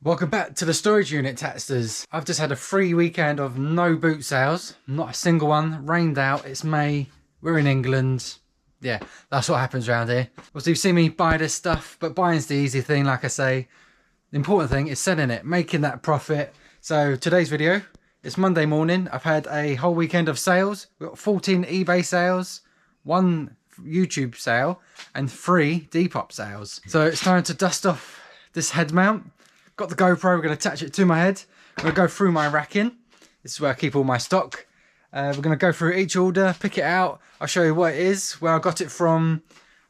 Welcome back to the storage unit, Tatsters. I've just had a free weekend of no boot sales, not a single one. Rained out, it's May, we're in England. Yeah, that's what happens around here. Obviously you've seen me buy this stuff, but buying's the easy thing, like I say. The important thing is selling it, making that profit. So today's video, it's Monday morning. I've had a whole weekend of sales. We've got 14 eBay sales, 1 YouTube sale, and 3 Depop sales. So it's time to dust off this head mount. Got the GoPro, we're going to attach it to my head. I'm going to go through my racking. This is where I keep all my stock. We're going to go through each order, pick it out. I'll show you what it is, where I got it from,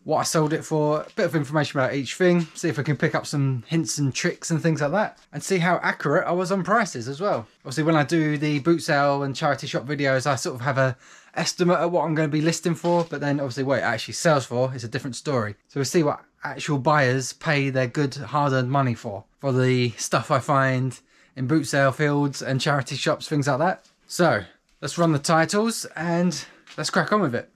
what I sold it for, a bit of information about each thing. See if I can pick up some hints and tricks and things like that. And see how accurate I was on prices as well. Obviously when I do the boot sale and charity shop videos, I sort of have a estimate of what I'm going to be listing for. But then obviously what it actually sells for is a different story. So we'll see what actual buyers pay their good hard-earned money for the stuff I find in boot sale fields and charity shops, things like that. So let's run the titles and let's crack on with it.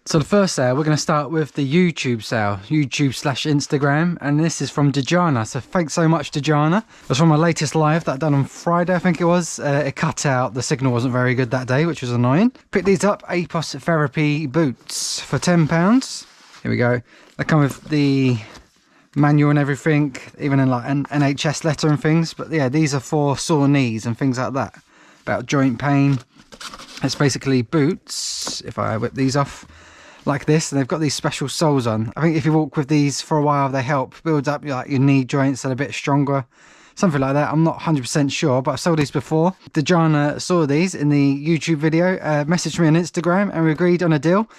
So the first sale, we're going to start with the YouTube sale, YouTube/Instagram, and this is from Dejana. So thanks so much, Dejana. It was from my latest live that I done on Friday, I think it was. It cut out, the signal wasn't very good that day, which was annoying. Picked these up, APOS Therapy boots for £10. Here we go. They come with the manual and everything, even in like an NHS letter and things. But yeah, these are for sore knees and things like that, about joint pain. It's basically boots, if I whip these off, like this, and they've got these special soles on. I think if you walk with these for a while, they help build up your knee joints that are a bit stronger, something like that. I'm not 100% sure, but I've sold these before. Dejana saw these in the YouTube video, messaged me on Instagram, and we agreed on a deal.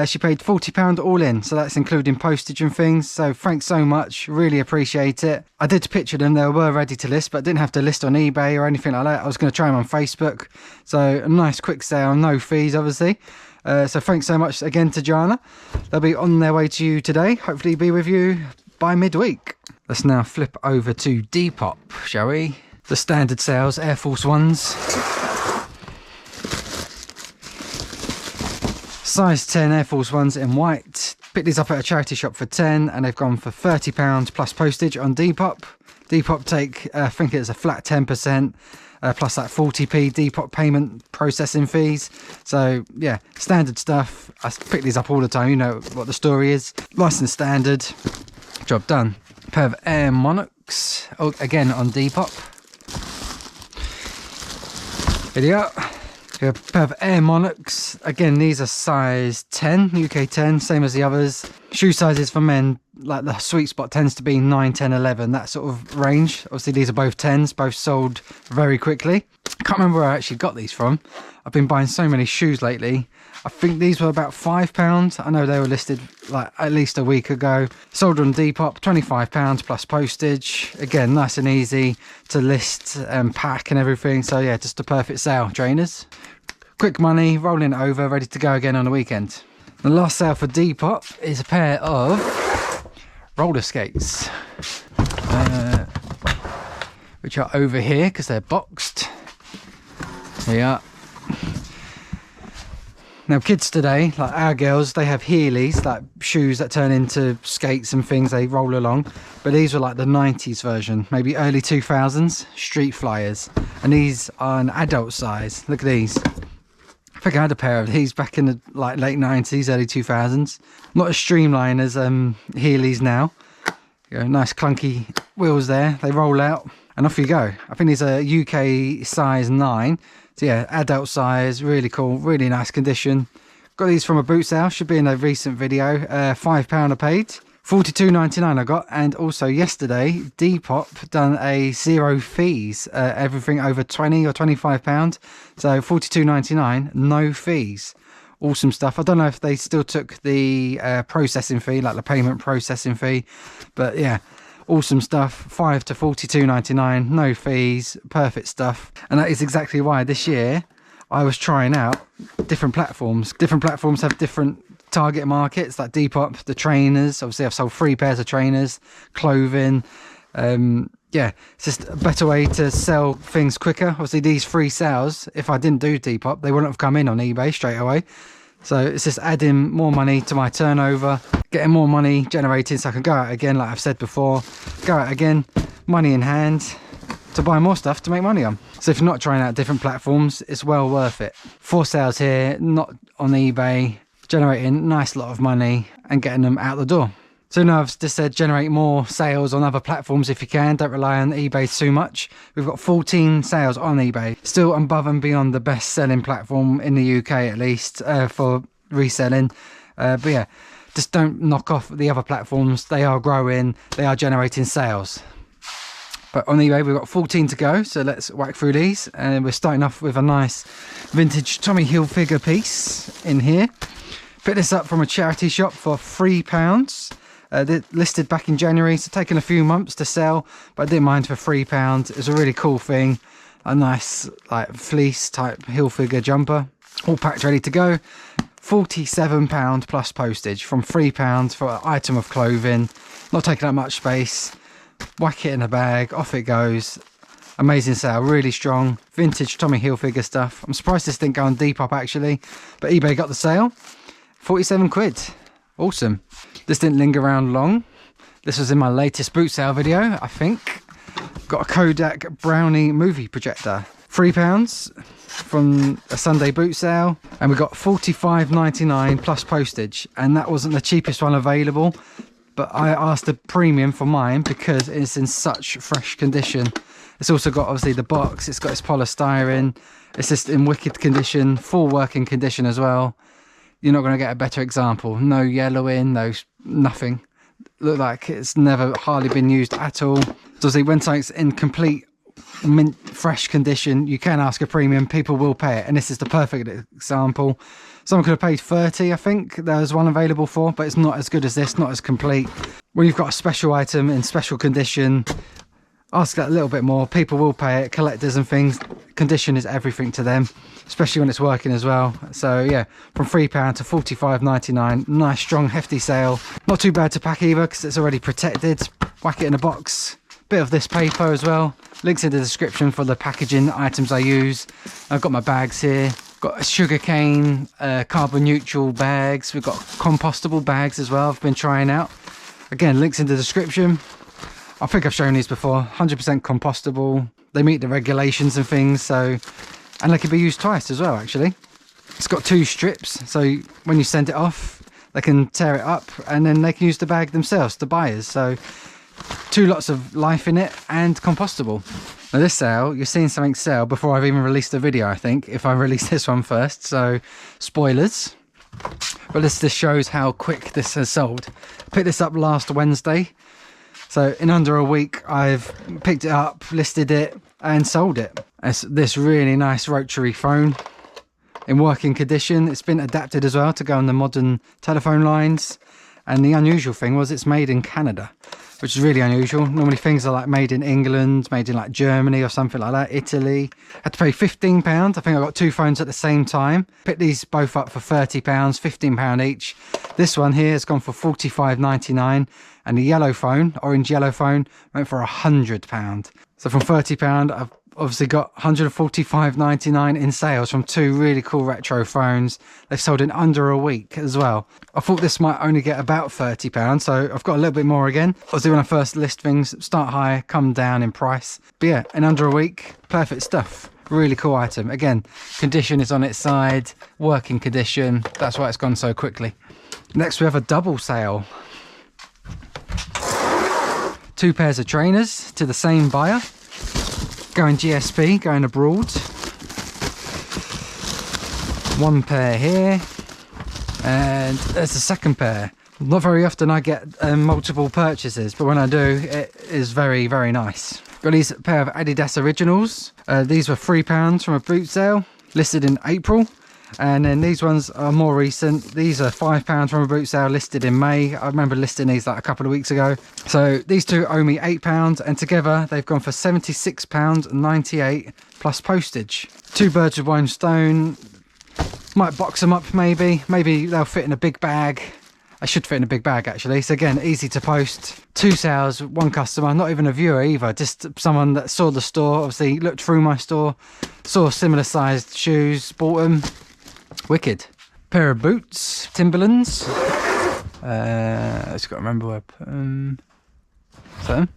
She paid £40 all in, so that's including postage and things. So thanks so much, really appreciate it. I did picture them, they were ready to list, but didn't have to list on eBay or anything like that. I was going to try them on Facebook. So a nice quick sale, no fees obviously. So thanks so much again to Dejana. They'll be on their way to you today, hopefully be with you by midweek. Let's now flip over to Depop, shall we? The standard sales, Air Force Ones. Size 10 Air Force Ones in white. Picked these up at a charity shop for 10 and they've gone for £30 plus postage on Depop. Depop take, I think it's a flat 10%. Plus that 40p Depop payment processing fees. So yeah, standard stuff. I pick these up all the time, you know what the story is. Nice and standard. Job done. A pair of Air Monarchs, again on Depop. Here you go. A pair of Air Monarchs. Again, these are size 10, UK 10, same as the others. Shoe sizes for men, like the sweet spot tends to be 9, 10, 11, that sort of range. Obviously these are both 10s, both sold very quickly. I can't remember where I actually got these from. I've been buying so many shoes lately. I think these were about £5. I know they were listed like at least a week ago. Sold on Depop, £25 plus postage. Again, nice and easy to list and pack and everything. So yeah, just a perfect sale, trainers. Quick money, rolling it over, ready to go again on the weekend. The last sale for Depop is a pair of roller skates, which are over here because they're boxed. Here we are. Now kids today, like our girls, they have Heelys, like shoes that turn into skates and things, they roll along. But these were like the 90s version, maybe early 2000s, street flyers. And these are an adult size, look at these. I think I had a pair of these back in the like late 90s, early 2000s. Not as streamlined as Heelys now. You know, nice clunky wheels there, they roll out and off you go. I think these are UK size 9. So yeah, adult size, really cool, really nice condition. Got these from a boot sale, should be in a recent video. £5 I paid, £42.99 I got. And also yesterday, Depop done a 0 fees, everything over £20 or £25. So £42.99, no fees. Awesome stuff. I don't know if they still took the processing fee, like the payment processing fee, but yeah, awesome stuff. £5 to £42.99, no fees, perfect stuff. And that is exactly why this year I was trying out different platforms. Different platforms have different target markets, like Depop, the trainers. Obviously I've sold 3 pairs of trainers, clothing. Yeah, it's just a better way to sell things quicker. Obviously these 3 sales, if I didn't do Depop, they wouldn't have come in on eBay straight away. So it's just adding more money to my turnover, getting more money generated so I can go out again, like I've said before, go out again, money in hand to buy more stuff to make money on. So if you're not trying out different platforms, it's well worth it. 4 sales here, not on eBay, generating a nice lot of money and getting them out the door. So now I've just said generate more sales on other platforms if you can. Don't rely on eBay too much. We've got 14 sales on eBay. Still above and beyond the best selling platform in the UK at least for reselling. But yeah, just don't knock off the other platforms. They are growing. They are generating sales. But on eBay we've got 14 to go. So let's whack through these. And we're starting off with a nice vintage Tommy Hilfiger piece in here. Picked this up from a charity shop for £3. Listed back in January, so taken a few months to sell, but I didn't mind for £3. It's a really cool thing, a nice like fleece type Hilfiger jumper, all packed ready to go. £47 plus postage from £3 for an item of clothing, not taking up much space. Whack it in a bag, off it goes. Amazing sale, really strong vintage Tommy Hilfiger stuff. I'm surprised this didn't go on Depop actually, but eBay got the sale. 47 quid. Awesome. This didn't linger around long. This was in my latest boot sale video, I think. Got a Kodak Brownie movie projector. £3 from a Sunday boot sale. And we got $45.99 plus postage. And that wasn't the cheapest one available. But I asked a premium for mine because it's in such fresh condition. It's also got obviously the box. It's got its polystyrene. It's just in wicked condition. Full working condition as well. You're not going to get a better example. No yellowing, no nothing. Look like it's never hardly been used at all. So see, when something's in complete mint fresh condition, you can ask a premium. People will pay it, and this is the perfect example. Someone could have paid 30, I think. There's one available for, but it's not as good as this, not as complete. When you've got a special item in special condition, ask that a little bit more. People will pay it. Collectors and things, condition is everything to them, especially when it's working as well. So yeah, from £3 to £45.99. Nice strong hefty sale. Not too bad to pack either because it's already protected. Whack it in a box. Bit of this paper as well. Links in the description for the packaging items I use. I've got my bags here. Got a sugarcane carbon neutral bags. We've got compostable bags as well. I've been trying out. Again, links in the description. I think I've shown these before. 100% compostable. They meet the regulations and things, so, and they can be used twice as well actually. It's got 2 strips, so when you send it off they can tear it up and then they can use the bag themselves, the buyers. So 2 lots of life in it and compostable. Now this sale, you're seeing something sell before I've even released the video, I think, if I release this one first, so spoilers. But this just shows how quick this has sold. Picked this up last Wednesday. So in under a week, I've picked it up, listed it and sold it. It's this really nice rotary phone in working condition. It's been adapted as well to go on the modern telephone lines. And the unusual thing was it's made in Canada, which is really unusual. Normally things are like made in England, made in like Germany or something like that, Italy. Had to pay £15. I think I got 2 phones at the same time. Picked these both up for £30, £15 each. This one here has gone for £45.99. And the yellow phone, orange yellow phone, went for £100. So from £30, I've obviously got £145.99 in sales from 2 really cool retro phones. They've sold in under a week as well. I thought this might only get about £30, so I've got a little bit more again. Obviously when I first list things, start high, come down in price. But yeah, in under a week, perfect stuff. Really cool item. Again, condition is on its side, working condition. That's why it's gone so quickly. Next we have a double sale. 2 pairs of trainers to the same buyer. Going GSP, going abroad. 1 pair here. And there's the second pair. Not very often I get multiple purchases, but when I do, it is very, very nice. Got these pair of Adidas Originals. These were £3 from a boot sale, listed in April. And then these ones are more recent. These are £5 from a boot sale, listed in May. I remember listing these like a couple of weeks ago. So these 2 owe me £8, and together they've gone for £76.98 plus postage. 2 birds with one stone. Might box them up maybe. Maybe they'll fit in a big bag. I should fit in a big bag actually. So again, easy to post. 2 sales, 1 customer, not even a viewer either. Just someone that saw the store, obviously looked through my store, saw similar sized shoes, bought them. Wicked. Pair of boots, Timberlands. I just got to remember where I put them. So,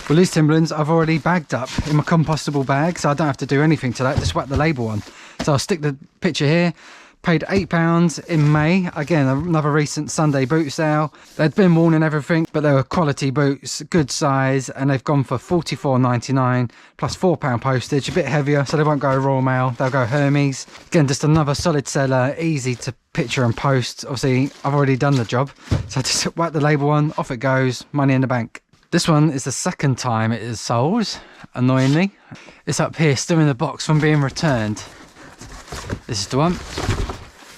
well, these Timberlands I've already bagged up in my compostable bag, so I don't have to do anything to that, just whack the label on. So I'll stick the picture here. Paid £8 in May. Again, another recent Sunday boot sale. They'd been worn and everything, but they were quality boots, good size, and they've gone for £44.99 plus £4 postage. A bit heavier, so they won't go Royal Mail. They'll go Hermes. Again, just another solid seller, easy to picture and post. Obviously, I've already done the job, so I just whack the label on, off it goes, money in the bank. This one is the second time it is sold, annoyingly. It's up here, still in the box from being returned. This is the one.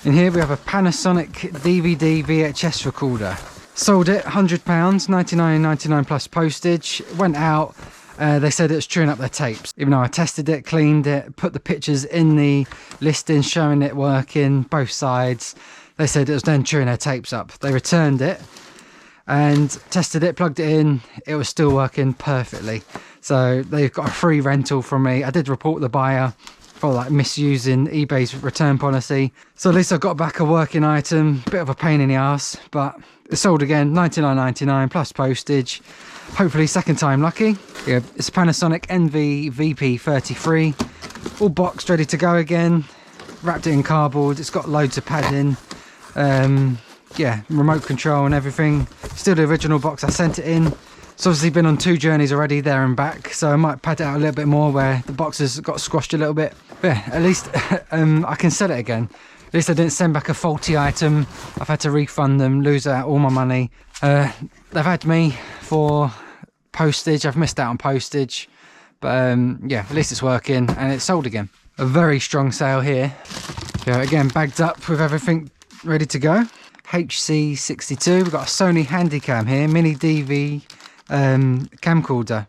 In here we have a Panasonic DVD VHS recorder. Sold it, £100, $99.99 plus postage. Went out, they said it was chewing up their tapes. Even though I tested it, cleaned it, put the pictures in the listing showing it working, both sides. They said it was then chewing their tapes up. They returned it and tested it, plugged it in. It was still working perfectly. So they've got a free rental from me. I did report the buyer for like misusing eBay's return policy, so at least I got back a working item. Bit of a pain in the ass, but it's sold again, $99.99 plus postage. Hopefully second time lucky. Yeah, it's a Panasonic NV VP33, all boxed, ready to go again. Wrapped it in cardboard. It's got loads of padding, yeah, remote control and everything. Still the original box I sent it in. It's obviously been on 2 journeys already, there and back, so I might pad it out a little bit more where the boxes got squashed a little bit. But yeah, at least I can sell it again. At least I didn't send back a faulty item. I've had to refund them, lose out all my money. They've had me for postage. I've missed out on postage, but yeah, at least it's working and it's sold again. A very strong sale here. Yeah, again, bagged up with everything ready to go. HC62. We've got a Sony Handycam here, mini DV camcorder.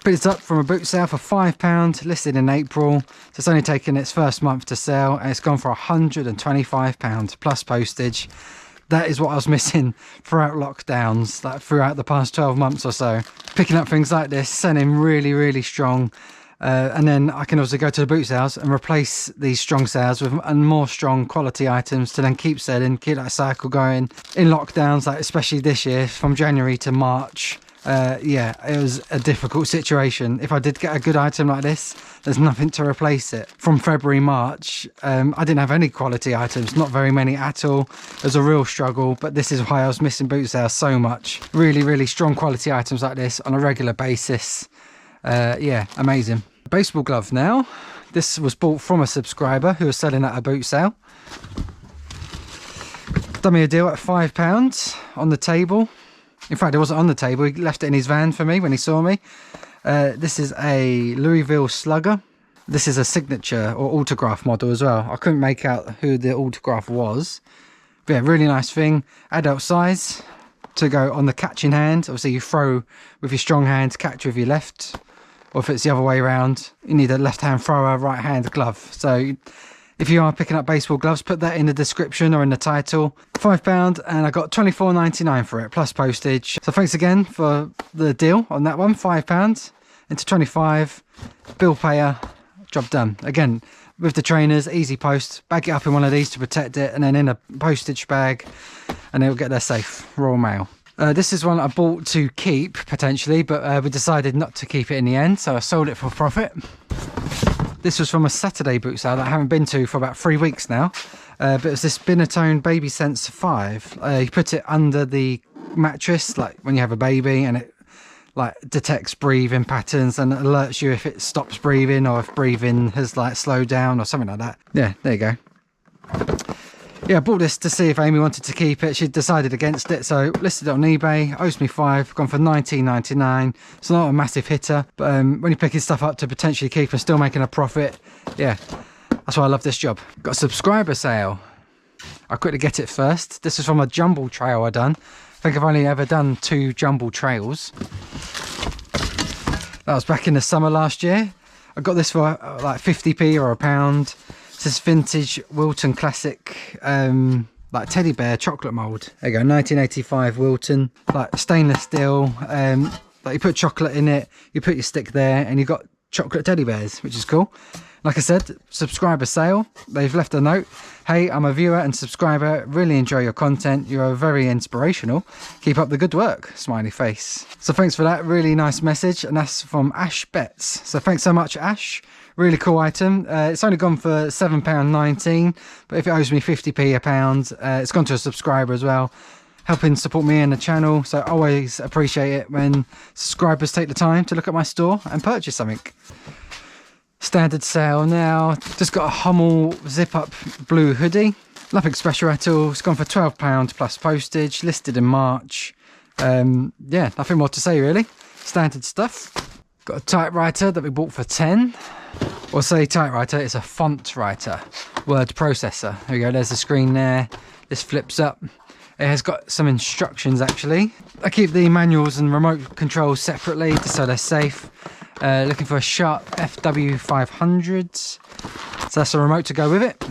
Picked it up from a boot sale for £5, listed in April. So it's only taken its first month to sell, and it's gone for £125 plus postage. That is what I was missing throughout lockdowns, like throughout the past 12 months or so. Picking up things like this, selling really strong. And then I can also go to the boot sales and replace these strong sales with more strong quality items to then keep selling, keep that cycle going. In lockdowns, like especially this year, from January to March, yeah, it was a difficult situation. If I did get a good item like this, there's nothing to replace it. From February, March, I didn't have any quality items, not very many at all. It was a real struggle, but this is why I was missing boot sales so much. Really strong quality items like this on a regular basis. Yeah, amazing. Baseball glove now. This was bought from a subscriber who was selling at a boot sale. Done me a deal at £5 on the table. In fact, it wasn't on the table. He left it in his van for me when he saw me. This is a Louisville Slugger. This is a signature or autograph model as well. I couldn't make out who the autograph was. But yeah, really nice thing. Adult size to go on the catching hand. Obviously, you throw with your strong hand, catch with your left. Or if it's the other way around, you need a left-hand thrower, right-hand glove. So if you are picking up baseball gloves, put that in the description or in the title. £5, and I got £24.99 for it, plus postage. So thanks again for the deal on that one. £5 into 25, bill payer, job done. Again, with the trainers, easy post. Bag it up in one of these to protect it, and then in a postage bag, and it'll get there safe. Royal Mail. This is one I bought to keep, potentially, but we decided not to keep it in the end, so I sold it for profit. This was from a Saturday boot sale that I haven't been to for about 3 weeks now. But it's this Binatone Baby Sense 5. You put it under the mattress, like when you have a baby, and it like detects breathing patterns and alerts you if it stops breathing or if breathing has like slowed down or something like that. Yeah, there you go. Yeah, I bought this to see if Amy wanted to keep it. She decided against it, so listed it on eBay. Owes me £5, gone for £19.99. It's not a massive hitter, but when you're picking stuff up to potentially keep and still making a profit, yeah, that's why I love this job. Got a subscriber sale. I'll quickly get it first. This is from a jumble trail I done. I think I've only ever done 2 jumble trails. That was back in the summer last year. I got this for like 50p or £1. It's this vintage Wilton classic like teddy bear chocolate mould. There you go, 1985 Wilton, like stainless steel. Like you put chocolate in it, you put your stick there, and you've got chocolate teddy bears, which is cool. Like I said, subscriber sale. They've left a note. Hey, I'm a viewer and subscriber. Really enjoy your content. You are very inspirational. Keep up the good work. Smiley face. So thanks for that. Really nice message. And that's from Ash Betts. So thanks so much, Ash. Really cool item. It's only gone for £7.19. But if it owes me 50p a pound, it's gone to a subscriber as well, helping support me and the channel. So I always appreciate it when subscribers take the time to look at my store and purchase something. Standard sale now. Just got a Hummel zip up blue hoodie. Nothing special at all. It's gone for £12 plus postage, listed in March. Yeah, nothing more to say really. Standard stuff. Got a typewriter that we bought for 10. Or say typewriter, it's a font writer, word processor. There we go, there's the screen there. This flips up. It has got some instructions actually. I keep the manuals and remote controls separately just so they're safe. Looking for a Sharp FW500. So that's a remote to go with it.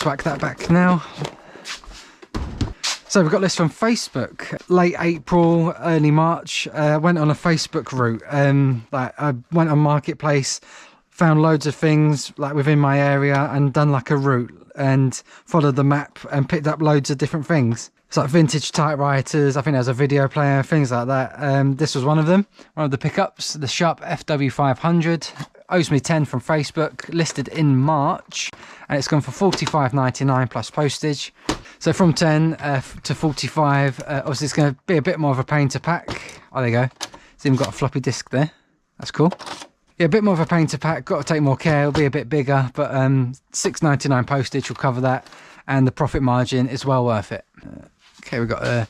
Whack that back now. So we've got this from Facebook. Late April, early March. Went on a Facebook route. I went on Marketplace, found loads of things like within my area and done like a route and followed the map and picked up loads of different things. It's like vintage typewriters, I think there's a video player, things like that. This was one of them, one of the pickups, the Sharp FW500. Owes me 10 from Facebook, listed in March, and it's gone for £45.99 plus postage. So from 10 to 45, obviously it's going to be a bit more of a pain to pack. Oh, there you go. It's even got a floppy disk there. That's cool. Yeah, a bit more of a pain to pack, got to take more care, it'll be a bit bigger, but £6.99 postage will cover that, and the profit margin is well worth it. Okay, we've got a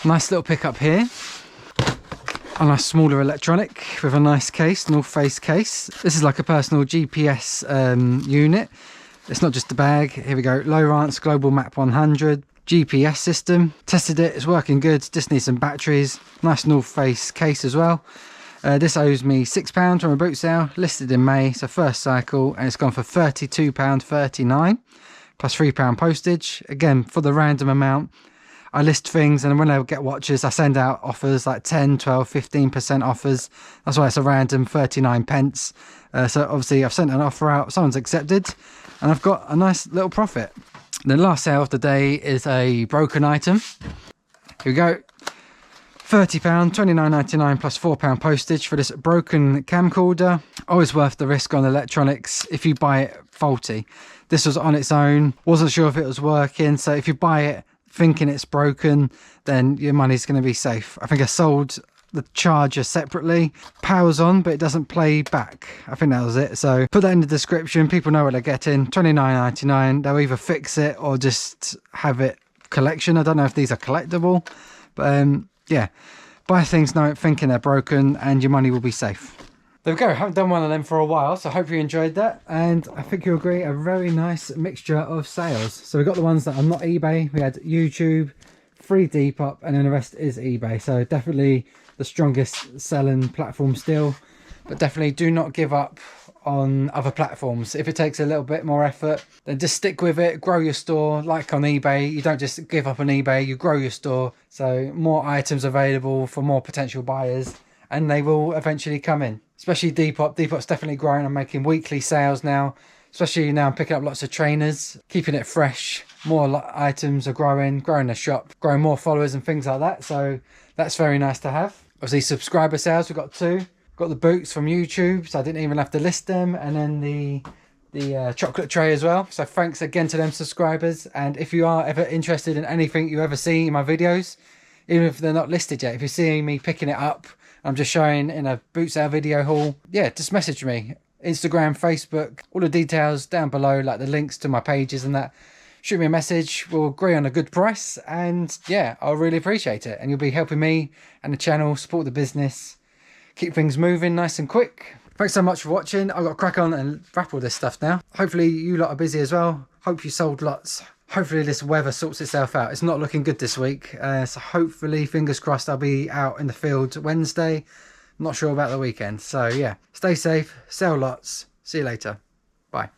nice little pickup here. A nice smaller electronic with a nice case, North Face case. This is like a personal GPS unit. It's not just a bag. Here we go, Lowrance Global Map 100. GPS system. Tested it, it's working good, just needs some batteries. Nice North Face case as well. This owes me £6 from a boot sale, listed in May, so first cycle, and it's gone for £32.39 plus £3 postage. Again, for the random amount. I list things, and when I get watches, I send out offers like 10, 12, 15% offers. That's why it's a random 39 pence. So obviously I've sent an offer out, someone's accepted, and I've got a nice little profit. The last sale of the day is a broken item. Here we go. £30, £29.99 plus £4 postage for this broken camcorder. Always worth the risk on electronics if you buy it faulty. This was on its own, wasn't sure if it was working, so if you buy it thinking it's broken, then your money's going to be safe. I think I sold the charger separately. Power's on, but it doesn't play back. I think that was it. So put that in the description. People know what they're getting. £29.99. They'll either fix it or just have it collection. I don't know if these are collectible, but yeah, buy things thinking they're broken and your money will be safe. There we go, haven't done one of them for a while, so I hope you enjoyed that, and I think you'll agree, a very nice mixture of sales. So we got the ones that are not eBay, we had YouTube, free Depop, and then the rest is eBay. So definitely the strongest selling platform still, but definitely do not give up on other platforms. If it takes a little bit more effort, then just stick with it, grow your store. Like on eBay, you don't just give up on eBay, you grow your store. So more items available for more potential buyers, and they will eventually come in. Especially Depop. Depop's definitely growing. I'm making weekly sales now. Especially now I'm picking up lots of trainers, keeping it fresh. More items are growing the shop, growing more followers and things like that. So that's very nice to have. Obviously subscriber sales, we've got 2. Got the boots from YouTube, so I didn't even have to list them. And then the chocolate tray as well. So thanks again to them subscribers. And if you are ever interested in anything you ever see in my videos, even if they're not listed yet, if you're seeing me picking it up, I'm just showing in a boot sale video haul, yeah, just message me. Instagram, Facebook, all the details down below, like the links to my pages and that. Shoot me a message, we'll agree on a good price, and yeah, I'll really appreciate it. And you'll be helping me and the channel support the business, keep things moving nice and quick. Thanks so much for watching. I've got to crack on and wrap all this stuff now. Hopefully you lot are busy as well. Hope you sold lots. Hopefully this weather sorts itself out. It's not looking good this week, so hopefully, fingers crossed, I'll be out in the field Wednesday. Not sure about the weekend. So yeah, stay safe, sell lots. See you later. Bye.